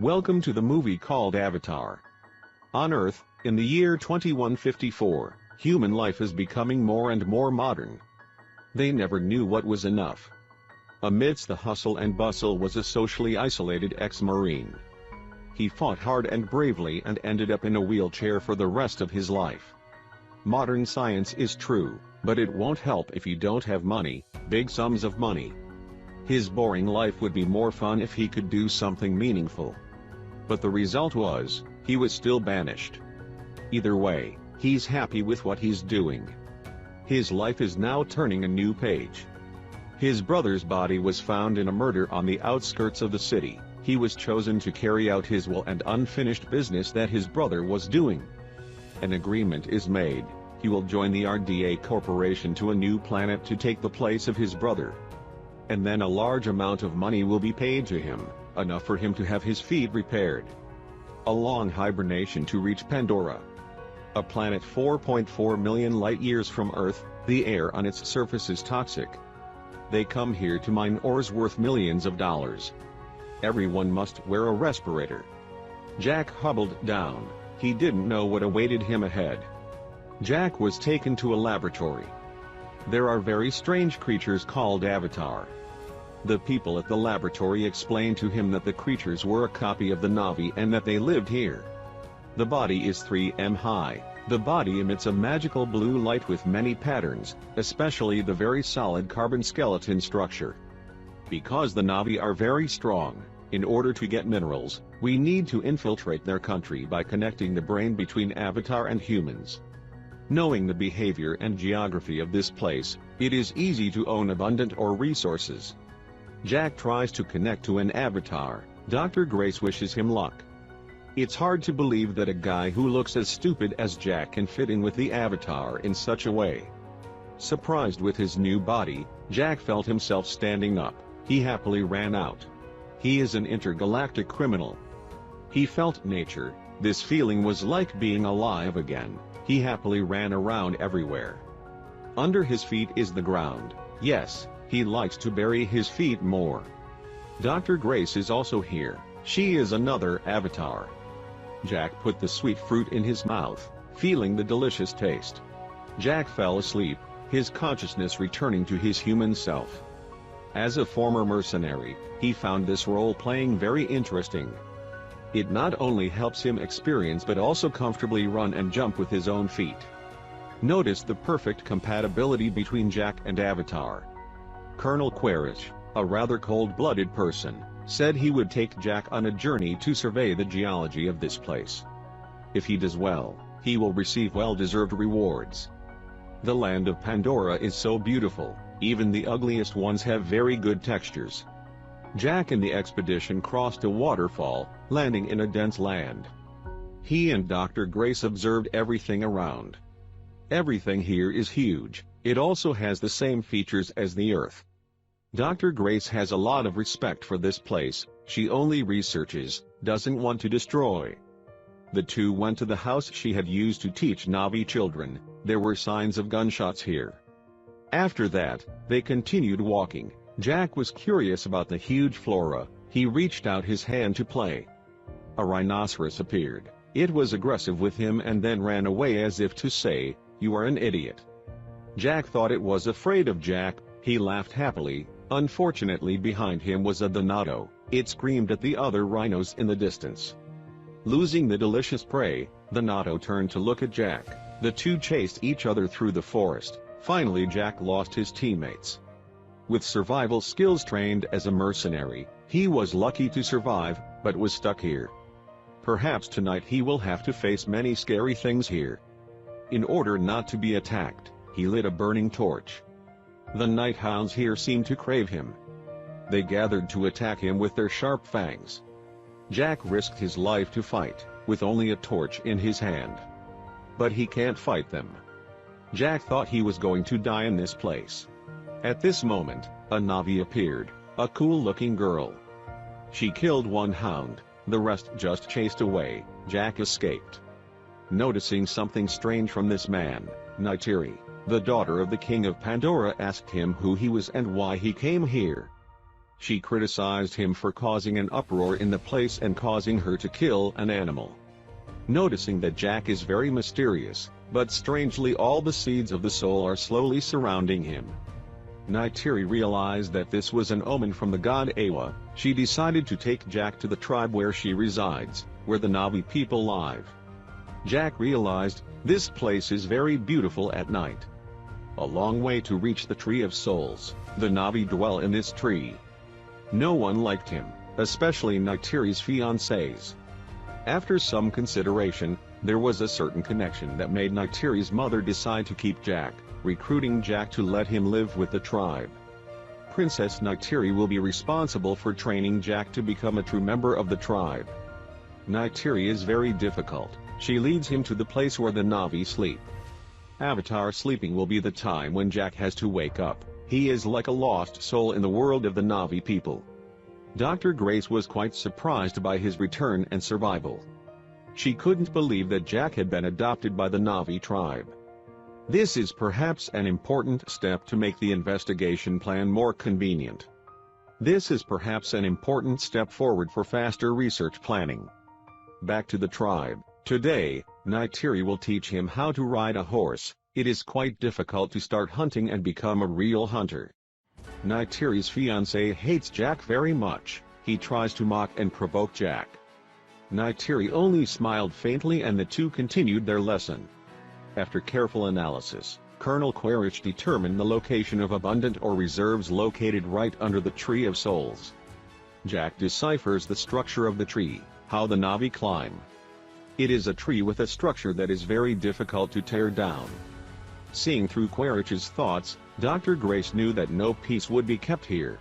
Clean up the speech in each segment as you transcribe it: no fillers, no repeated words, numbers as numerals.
Welcome to the movie called Avatar. On Earth, in the year 2154, human life is becoming more and more modern. They never knew what was enough. Amidst the hustle and bustle was a socially isolated ex-Marine. He fought hard and bravely and ended up in a wheelchair for the rest of his life. Modern science is true, but it won't help if you don't have money, big sums of money. His boring life would be more fun if he could do something meaningful. But the result was, he was still banished. Either way, he's happy with what he's doing. His life is now turning a new page. His brother's body was found in a murder on the outskirts of the city. He was chosen to carry out his will and unfinished business that his brother was doing. An agreement is made. He will join the RDA Corporation to a new planet to take the place of his brother. And then a large amount of money will be paid to him, enough for him to have his feet repaired. A long hibernation to reach Pandora. A planet 4.4 million light-years from Earth, the air on its surface is toxic. They come here to mine ores worth millions of dollars. Everyone must wear a respirator. Jack hobbled down. He didn't know what awaited him ahead. Jack was taken to a laboratory. There are very strange creatures called Avatar. The people at the laboratory explained to him that the creatures were a copy of the Na'vi and that they lived here. The body is 3 m high. The body emits a magical blue light with many patterns, especially the very solid carbon skeleton structure. Because the Na'vi are very strong, in order to get minerals, we need to infiltrate their country by connecting the brain between Avatar and humans. Knowing the behavior and geography of this place, it is easy to own abundant ore resources. Jack tries to connect to an Avatar. Dr. Grace wishes him luck. It's hard to believe that a guy who looks as stupid as Jack can fit in with the Avatar in such a way. Surprised with his new body, Jack felt himself standing up. He happily ran out. He is an intergalactic criminal. He felt nature. This feeling was like being alive again. He happily ran around everywhere. Under his feet is the ground. Yes, he likes to bury his feet more. Dr. Grace is also here. She is another Avatar. Jack put the sweet fruit in his mouth, feeling the delicious taste. Jack fell asleep, his consciousness returning to his human self. As a former mercenary, he found this role-playing very interesting. It not only helps him experience but also comfortably run and jump with his own feet. Notice the perfect compatibility between Jack and Avatar. Colonel Quaritch, a rather cold-blooded person, said he would take Jack on a journey to survey the geology of this place. If he does well, he will receive well-deserved rewards. The land of Pandora is so beautiful, even the ugliest ones have very good textures. Jack and the expedition crossed a waterfall, landing in a dense land. He and Dr. Grace observed everything around. Everything here is huge. It also has the same features as the Earth. Dr. Grace has a lot of respect for this place. She only researches, doesn't want to destroy. The two went to the house she had used to teach Na'vi children. There were signs of gunshots here. After that, they continued walking. Jack was curious about the huge flora. He reached out his hand to play. A rhinoceros appeared. It was aggressive with him and then ran away as if to say, "You are an idiot." Jack thought it was afraid of Jack. He laughed happily. Unfortunately, behind him was a Donado. It screamed at the other rhinos in the distance. Losing the delicious prey, the Donado turned to look at Jack. The two chased each other through the forest. Finally, Jack lost his teammates. With survival skills trained as a mercenary, he was lucky to survive, but was stuck here. Perhaps tonight he will have to face many scary things here. In order not to be attacked, he lit a burning torch. The night hounds here seemed to crave him. They gathered to attack him with their sharp fangs. Jack risked his life to fight, with only a torch in his hand. But he can't fight them. Jack thought he was going to die in this place. At this moment, a Na'vi appeared, a cool-looking girl. She killed one hound, the rest just chased away. Jack escaped. Noticing something strange from this man, Neytiri, the daughter of the king of Pandora, asked him who he was and why he came here. She criticized him for causing an uproar in the place and causing her to kill an animal. Noticing that Jack is very mysterious, but strangely all the seeds of the soul are slowly surrounding him. Neytiri realized that this was an omen from the god Awa. She decided to take Jack to the tribe where she resides, where the Navi people live. Jack realized, this place is very beautiful at night. A long way to reach the Tree of Souls, the Navi dwell in this tree. No one liked him, especially Neytiri's fiancés. After some consideration, there was a certain connection that made Neytiri's mother decide to keep Jack, recruiting Jack to let him live with the tribe. Princess Neytiri will be responsible for training Jack to become a true member of the tribe. Neytiri is very difficult. She leads him to the place where the Navi sleep. Avatar sleeping will be the time when Jack has to wake up. He is like a lost soul in the world of the Navi people. Dr. Grace was quite surprised by his return and survival. She couldn't believe that Jack had been adopted by the Navi tribe. This is perhaps an important step to make the investigation plan more convenient. This is perhaps an important step forward for faster research planning. Back to the tribe. Today, Neytiri will teach him how to ride a horse. It is quite difficult to start hunting and become a real hunter. Neytiri's fiancé hates Jack very much. He tries to mock and provoke Jack. Neytiri only smiled faintly and the two continued their lesson. After careful analysis, Colonel Quaritch determined the location of abundant or reserves located right under the Tree of Souls. Jack deciphers the structure of the tree, how the Navi climb. It is a tree with a structure that is very difficult to tear down. Seeing through Quaritch's thoughts, Dr. Grace knew that no peace would be kept here.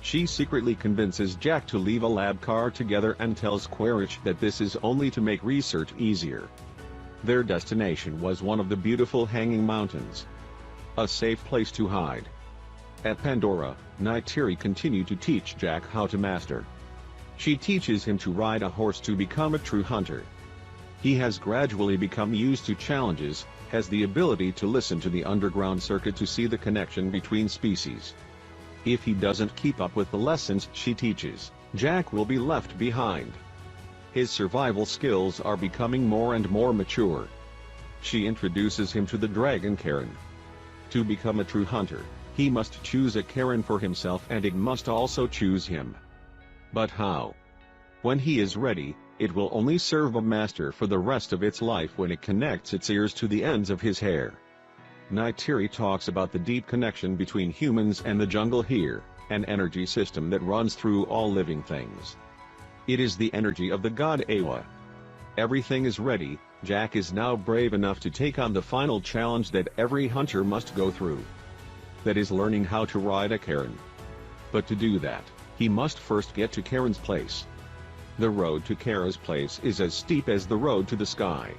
She secretly convinces Jack to leave a lab car together and tells Quaritch that this is only to make research easier. Their destination was one of the beautiful hanging mountains. A safe place to hide. At Pandora, Neytiri continued to teach Jack how to master. She teaches him to ride a horse to become a true hunter. He has gradually become used to challenges, has the ability to listen to the underground circuit to see the connection between species. If he doesn't keep up with the lessons she teaches, Jack will be left behind. His survival skills are becoming more and more mature. She introduces him to the dragon Karen. To become a true hunter, he must choose a Karen for himself and it must also choose him. But how? When he is ready, it will only serve a master for the rest of its life when it connects its ears to the ends of his hair. Neytiri talks about the deep connection between humans and the jungle here, an energy system that runs through all living things. It is the energy of the god Awa. Everything is ready. Jack is now brave enough to take on the final challenge that every hunter must go through. That is learning how to ride a Karen. But to do that, he must first get to Karen's place. The road to Kara's place is as steep as the road to the sky.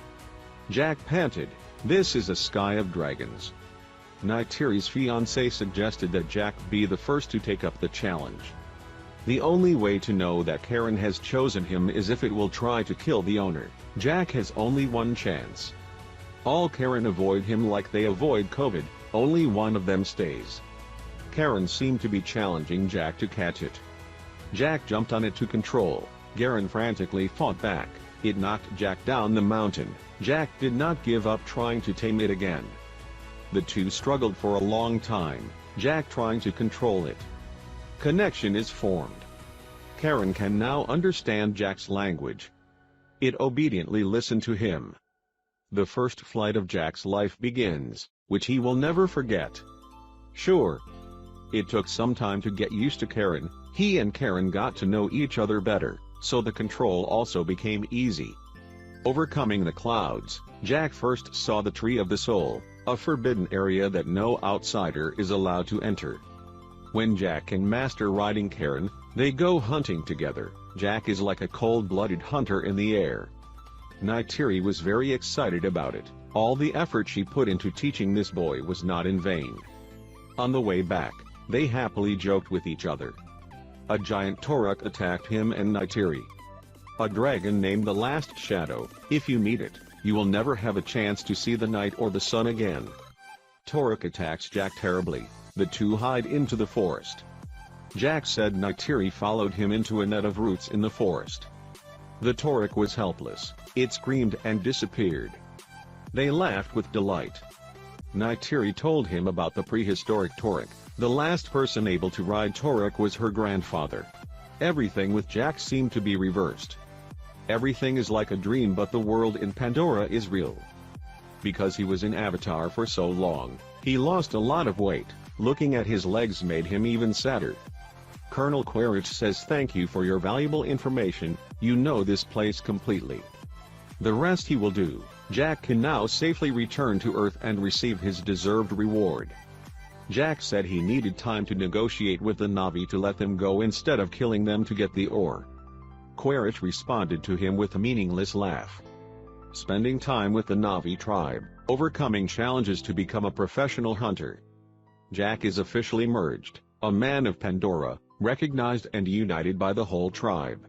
Jack panted, "This is a sky of dragons." Neytiri's fiancé suggested that Jack be the first to take up the challenge. The only way to know that Karen has chosen him is if it will try to kill the owner. Jack has only one chance. All Karen avoid him like they avoid COVID, only one of them stays. Karen seemed to be challenging Jack to catch it. Jack jumped on it to control. Karen frantically fought back. It knocked Jack down the mountain. Jack did not give up trying to tame it again. The two struggled for a long time, Jack trying to control it. Connection is formed. Karen can now understand Jack's language. It obediently listened to him. The first flight of Jack's life begins, which he will never forget. Sure. It took some time to get used to Karen. He and Karen got to know each other better, so the control also became easy. Overcoming the clouds, Jack first saw the Tree of the Soul, a forbidden area that no outsider is allowed to enter. When Jack can master riding Karen, they go hunting together. Jack is like a cold-blooded hunter in the air. Neytiri was very excited about it. All the effort she put into teaching this boy was not in vain. On the way back, they happily joked with each other. A giant Toruk attacked him and Neytiri. A dragon named the Last Shadow. If you meet it, you will never have a chance to see the night or the sun again. Toruk attacks Jack terribly. The two hide into the forest. Jack said Neytiri followed him into a net of roots in the forest. The Torek was helpless, it screamed and disappeared. They laughed with delight. Neytiri told him about the prehistoric Torek. The last person able to ride Torek was her grandfather. Everything with Jack seemed to be reversed. Everything is like a dream, but the world in Pandora is real. Because he was in Avatar for so long, he lost a lot of weight. Looking at his legs made him even sadder. Colonel Quaritch says thank you for your valuable information, you know this place completely. The rest he will do. Jack can now safely return to Earth and receive his deserved reward. Jack said he needed time to negotiate with the Na'vi to let them go instead of killing them to get the ore. Quaritch responded to him with a meaningless laugh. Spending time with the Na'vi tribe, overcoming challenges to become a professional hunter. Jack is officially merged, a man of Pandora, recognized and united by the whole tribe.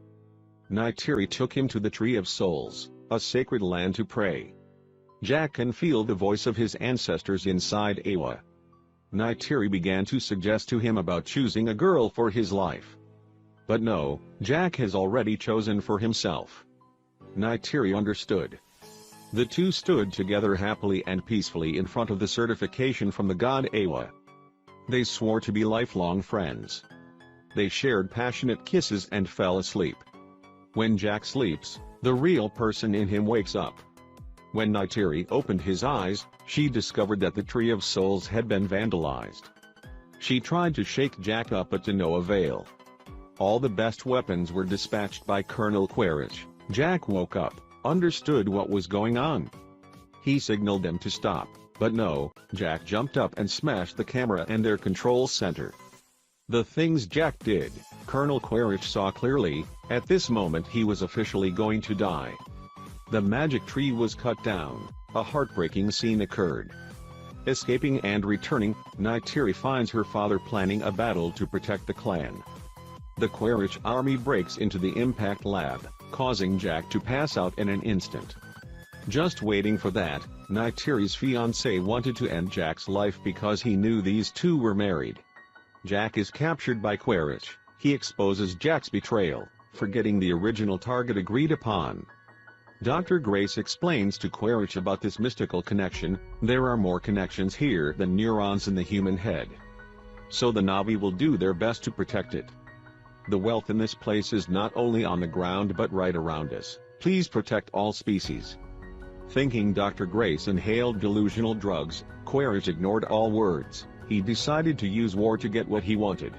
Neytiri took him to the Tree of Souls, a sacred land to pray. Jack can feel the voice of his ancestors inside Awa. Neytiri began to suggest to him about choosing a girl for his life. But no, Jack has already chosen for himself. Neytiri understood. The two stood together happily and peacefully in front of the certification from the god Awa. They swore to be lifelong friends. They shared passionate kisses and fell asleep. When Jack sleeps, the real person in him wakes up. When Neytiri opened his eyes, she discovered that the Tree of Souls had been vandalized. She tried to shake Jack up but to no avail. All the best weapons were dispatched by Colonel Quaritch. Jack woke up, understood what was going on. He signaled them to stop, but no, Jack jumped up and smashed the camera and their control center. The things Jack did, Colonel Quaritch saw clearly. At this moment he was officially going to die. The magic tree was cut down, a heartbreaking scene occurred. Escaping and returning, Neytiri finds her father planning a battle to protect the clan. The Quaritch army breaks into the impact lab, causing Jack to pass out in an instant. Just waiting for that, Neytiri's fiancé wanted to end Jack's life because he knew these two were married. Jack is captured by Quaritch. He exposes Jack's betrayal, forgetting the original target agreed upon. Dr. Grace explains to Quaritch about this mystical connection. There are more connections here than neurons in the human head. So the Na'vi will do their best to protect it. The wealth in this place is not only on the ground but right around us. Please protect all species. Thinking Dr. Grace inhaled delusional drugs, Quaritch ignored all words. He decided to use war to get what he wanted.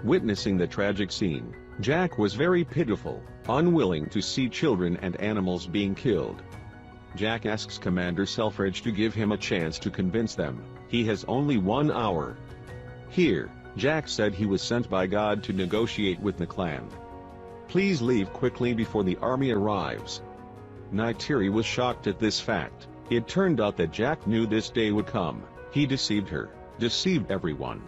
Witnessing the tragic scene, Jack was very pitiful, unwilling to see children and animals being killed. Jack asks Commander Selfridge to give him a chance to convince them. He has only 1 hour. Here, Jack said he was sent by God to negotiate with the clan. Please leave quickly before the army arrives. Neytiri was shocked at this fact. It turned out that Jack knew this day would come. He deceived her, deceived everyone.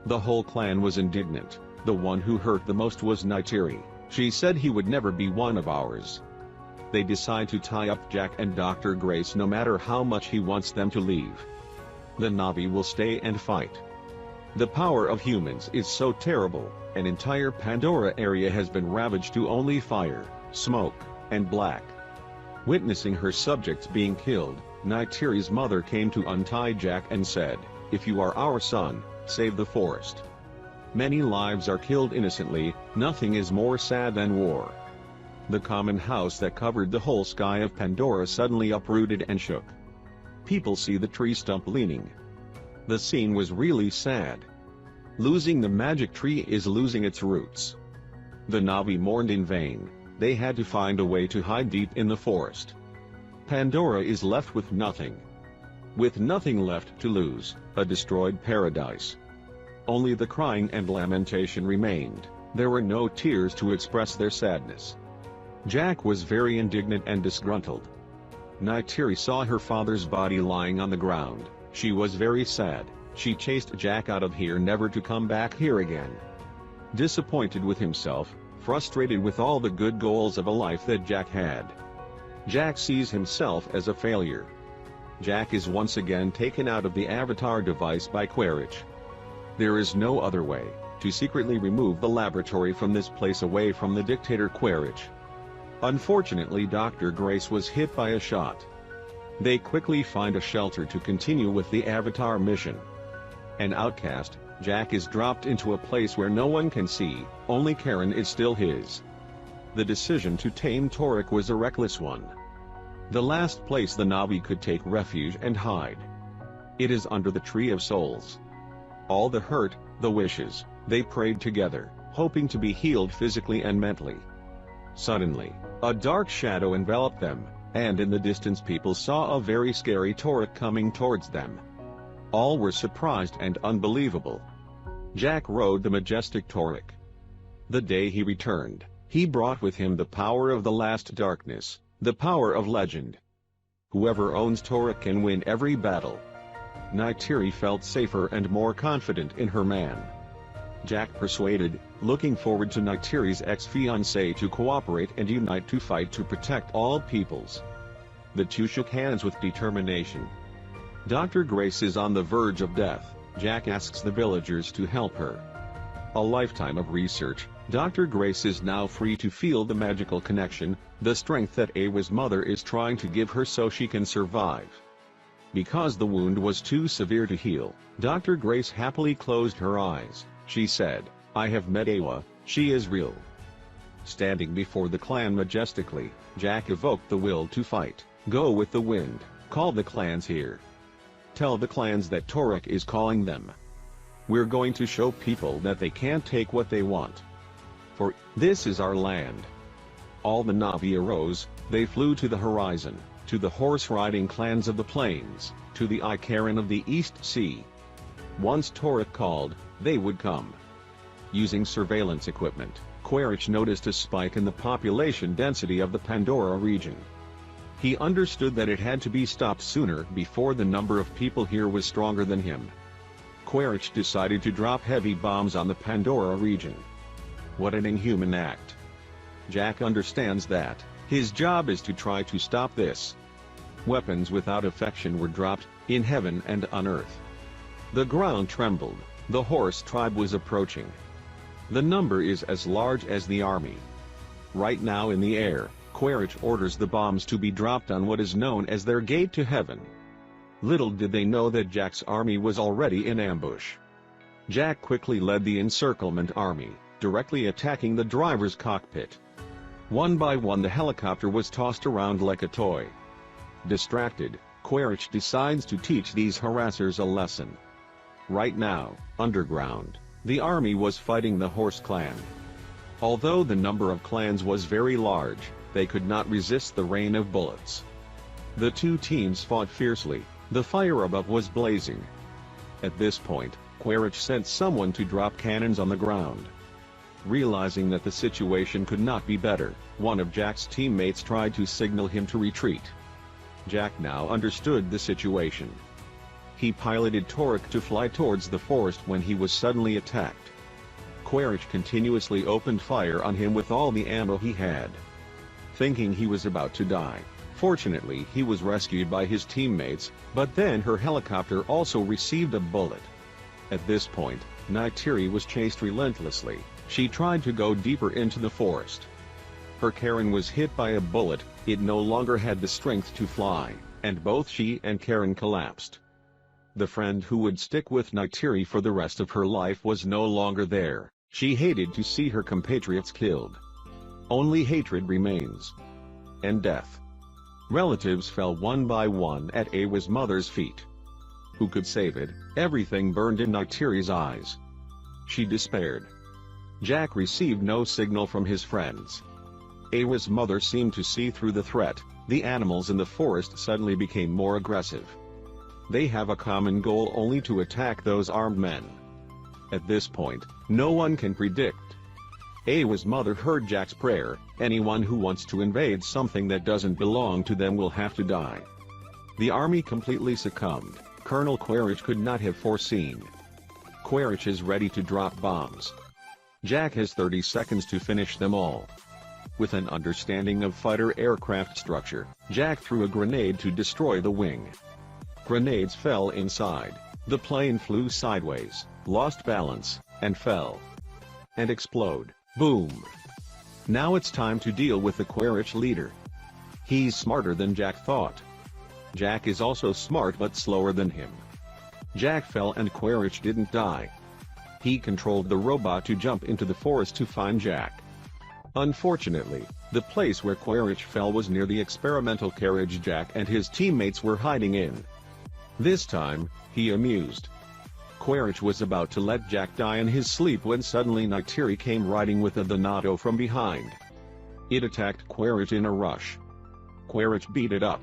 The whole clan was indignant. The one who hurt the most was Neytiri. She said he would never be one of ours. They decide to tie up Jack and Dr. Grace no matter how much he wants them to leave. The Na'vi will stay and fight. The power of humans is so terrible, an entire Pandora area has been ravaged to only fire, smoke, and black. Witnessing her subjects being killed, Neytiri's mother came to untie Jack and said, "If you are our son, save the forest." Many lives are killed innocently. Nothing is more sad than war. The common house that covered the whole sky of Pandora suddenly uprooted and shook. People see the tree stump leaning. The scene was really sad. Losing the magic tree is losing its roots. The Na'vi mourned in vain. They had to find a way to hide deep in the forest. Pandora is left with nothing. With nothing left to lose, a destroyed paradise. Only the crying and lamentation remained. There were no tears to express their sadness. Jack was very indignant and disgruntled. Neytiri saw her father's body lying on the ground. She was very sad. She chased Jack out of here, never to come back here again. Disappointed with himself, frustrated with all the good goals of a life that Jack had. Jack sees himself as a failure. Jack is once again taken out of the Avatar device by Quaritch. There is no other way. to secretly remove the laboratory from this place away from the dictator Quaritch. Unfortunately, Dr. Grace was hit by a shot. They quickly find a shelter to continue with the Avatar mission. An outcast, Jack is dropped into a place where no one can see, only Karen is still his. The decision to tame Torek was a reckless one. The last place the Na'vi could take refuge and hide. It is under the Tree of Souls. All the hurt, the wishes, they prayed together, hoping to be healed physically and mentally. Suddenly, a dark shadow enveloped them, and in the distance people saw a very scary Torek coming towards them. All were surprised and unbelievable. Jack rode the majestic Torek. The day he returned, he brought with him the power of the last darkness, the power of legend. Whoever owns Torek can win every battle. Neytiri felt safer and more confident in her man. Jack persuaded, looking forward to Neytiri's ex-fiancée to cooperate and unite to fight to protect all peoples. The two shook hands with determination. Dr. Grace is on the verge of death. Jack asks the villagers to help her. A lifetime of research, Dr. Grace is now free to feel the magical connection, the strength that Awa's mother is trying to give her so she can survive. Because the wound was too severe to heal, Dr. Grace happily closed her eyes. She said, "I have met Awa, she is real." Standing before the clan majestically, Jack evoked the will to fight. Go with the wind, call the clans here. Tell the clans that Torek is calling them. We're going to show people that they can't take what they want. For this is our land. All the Na'vi arose, they flew to the horizon, to the horse-riding clans of the plains, to the Ikaran of the East Sea. Once Torek called, they would come. Using surveillance equipment, Quaritch noticed a spike in the population density of the Pandora region. He understood that it had to be stopped sooner before the number of people here was stronger than him. Quaritch decided to drop heavy bombs on the Pandora region. What an inhuman act. Jack understands that his job is to try to stop this. Weapons without affection were dropped, in heaven and on earth. The ground trembled, the horse tribe was approaching. The number is as large as the army. Right now in the air, Quaritch orders the bombs to be dropped on what is known as their gate to heaven. Little did they know that Jack's army was already in ambush. Jack quickly led the encirclement army, directly attacking the driver's cockpit. One by one the helicopter was tossed around like a toy. Distracted, Quaritch decides to teach these harassers a lesson. Right now, underground, the army was fighting the Horse Clan. Although the number of clans was very large, they could not resist the rain of bullets. The two teams fought fiercely, the fire above was blazing. At this point, Quaritch sent someone to drop cannons on the ground. Realizing that the situation could not be better, one of Jack's teammates tried to signal him to retreat. Jack now understood the situation. He piloted Torek to fly towards the forest when he was suddenly attacked. Quaritch continuously opened fire on him with all the ammo he had. Thinking he was about to die, fortunately he was rescued by his teammates, but then her helicopter also received a bullet. At this point, Neytiri was chased relentlessly. She tried to go deeper into the forest. Her Karen was hit by a bullet, it no longer had the strength to fly, and both she and Karen collapsed. The friend who would stick with Neytiri for the rest of her life was no longer there. She hated to see her compatriots killed. Only hatred remains. And death. Relatives fell one by one at Awa's mother's feet. Who could save it? Everything burned in Neytiri's eyes. She despaired. Jack received no signal from his friends. Awa's mother seemed to see through the threat. The animals in the forest suddenly became more aggressive. They have a common goal only to attack those armed men. At this point, no one can predict. Awa's mother heard Jack's prayer, anyone who wants to invade something that doesn't belong to them will have to die. The army completely succumbed. Colonel Quaritch could not have foreseen. Quaritch is ready to drop bombs. Jack has 30 seconds to finish them all. With an understanding of fighter aircraft structure, Jack threw a grenade to destroy the wing. Grenades fell inside. The plane flew sideways, lost balance, and fell, and explode. Boom. Now it's time to deal with the Quaritch leader. He's smarter than Jack thought. Jack is also smart but slower than him. Jack fell and Quaritch didn't die. He controlled the robot to jump into the forest to find Jack. Unfortunately, the place where Quaritch fell was near the experimental carriage Jack and his teammates were hiding in. This time, he amused. Quaritch was about to let Jack die in his sleep when suddenly Neytiri came riding with a Donato from behind. It attacked Quaritch in a rush. Quaritch beat it up.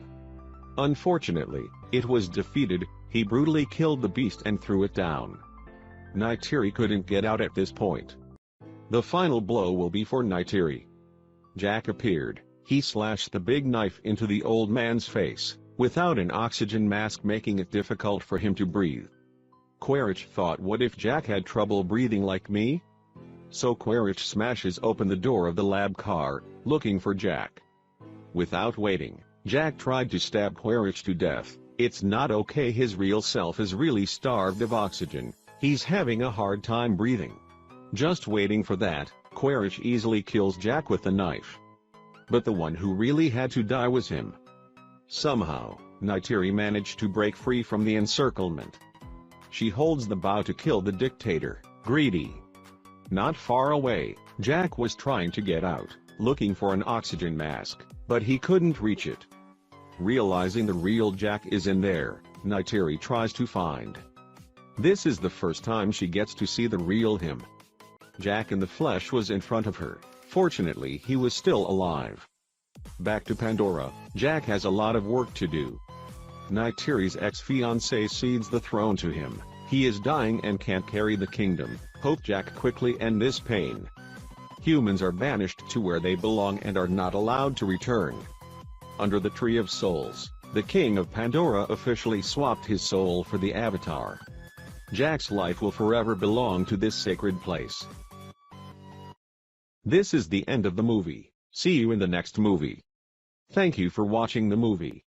Unfortunately, it was defeated. He brutally killed the beast and threw it down. Neytiri couldn't get out at this point. The final blow will be for Neytiri. Jack appeared. He slashed the big knife into the old man's face, without an oxygen mask making it difficult for him to breathe. Quaritch thought, what if Jack had trouble breathing like me? So Quaritch smashes open the door of the lab car, looking for Jack. Without waiting, Jack tried to stab Quaritch to death. It's not okay, his real self is really starved of oxygen, he's having a hard time breathing. Just waiting for that, Quaritch easily kills Jack with the knife. But the one who really had to die was him. Somehow, Neytiri managed to break free from the encirclement. She holds the bow to kill the dictator, Greedy. Not far away, Jack was trying to get out, looking for an oxygen mask, but he couldn't reach it. Realizing the real Jack is in there, Neytiri tries to find. This is the first time she gets to see the real him. Jack in the flesh was in front of her. Fortunately, he was still alive. Back to Pandora, Jack has a lot of work to do. Neytiri's ex-fiancée cedes the throne to him. He is dying and can't carry the kingdom. Hope Jack quickly end this pain. Humans are banished to where they belong and are not allowed to return. Under the Tree of Souls, the king of Pandora officially swapped his soul for the Avatar. Jack's life will forever belong to this sacred place. This is the end of the movie. See you in the next movie. Thank you for watching the movie.